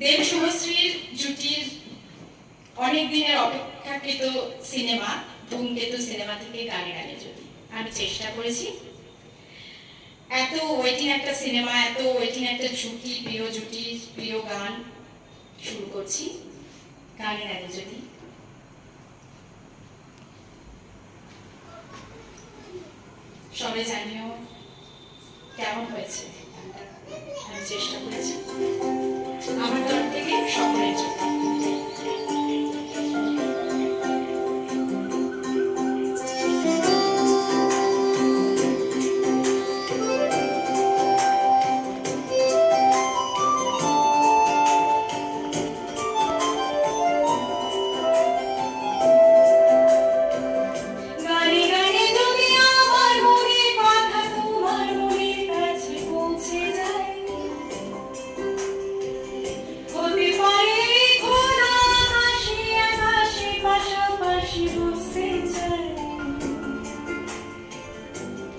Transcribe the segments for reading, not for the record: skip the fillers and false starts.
দেব শুভশ্রীর জুটির অনেক দিনের অপেক্ষাকৃত সিনেমা ধূমকেতু সিনেমা থেকে গানে গানে যদি আমি চেষ্টা করেছি। এত ওয়েটিং একটা সিনেমা, এত ওয়েটিং একটা জুটি, প্রিয় গান শুরু করছি গানে গানে যদি। সবাই জানিও কেমন হয়েছে, আমি চেষ্টা করেছি আমার তরফ থেকে সকলের জন্য।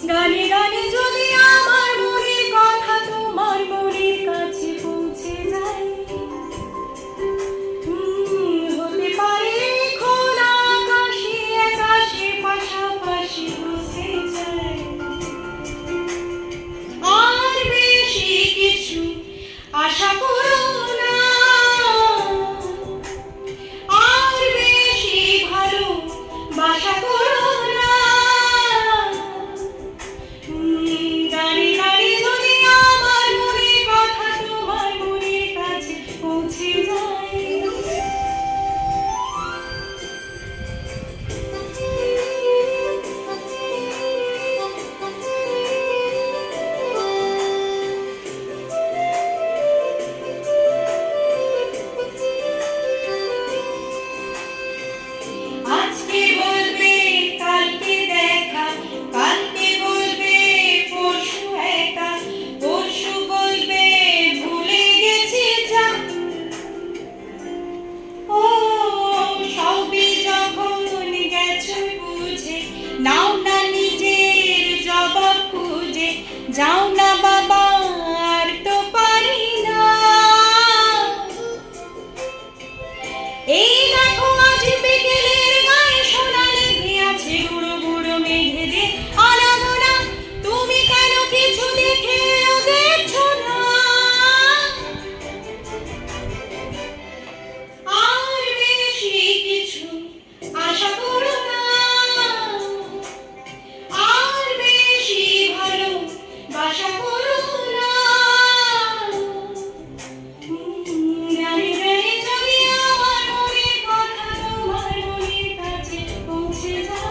গানে গানে যদি আমার মনের কথা তোমার মনের কাছে পৌঁছে যায়, হতে পারে খোলা আকাশে আকাশে পাশাপাশি বসে যায়। আর বেশি কিছু আশা করো না, আর বেশি ভালো বাসা করো না। গানে গানে যদি আমার মনের কথা তোমার মনের কাছে পৌঁছে যায়। আজকে বলবে কালকে দেখা, কালকে বলবে পরশু একা, পরশু বলবে ভুলে গেছি যা। ও সবই যখন গেছো বুঝে, নাও না নিজের জবাব খুঁজে, যাও না বাবা আর তো পারি না। এই দেখো আজ বিকেলের গায়ে সোনা লেগে আছে গুঁড়ো গুঁড়ো মেঘে, আনাগোনা তুমি কেন কিছু দেখেও দেখছো না। আর বেশি কিছু আশা করো না, আর বেশি ভালো বাসা করো না। গানে গানে যদি আমার মনের কথা তোমার মনের কাছে পৌঁছে যায়।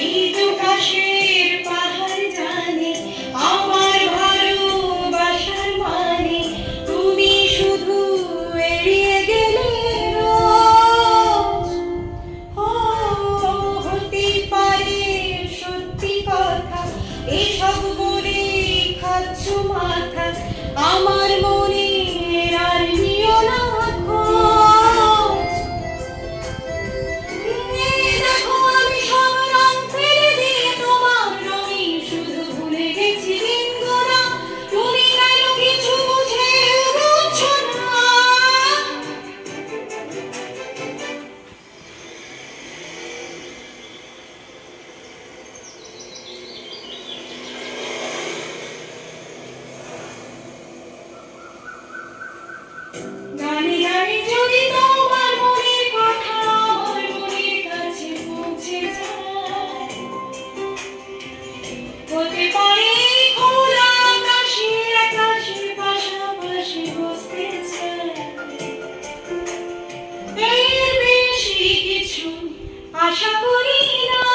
এই তো কাশের পাহাড় জানে আমার ভালোবাসার মানে, তুমি শুধু এড়িয়ে গেলে রোজ। ও হতে পারে সত্যি কথা, এসব বলে খাচ্ছ মাথা, আমার মনে আর নিও না খোঁজ। দেখো আমি সব রং ফেলে দিয়ে তোমার রঙে শুধু ভুলে গেছি দিন গোনা, তুমি কেন কিছু বুঝেও বুঝছো না। গানে গানে যদি তোমার মনের কথা আমার মনের কাছে পৌঁছে যায়, হতে পারে খোলা আকাশে আকাশে পাশাপাশি বসতে চায়। এর বেশি কিছু আশা করি না।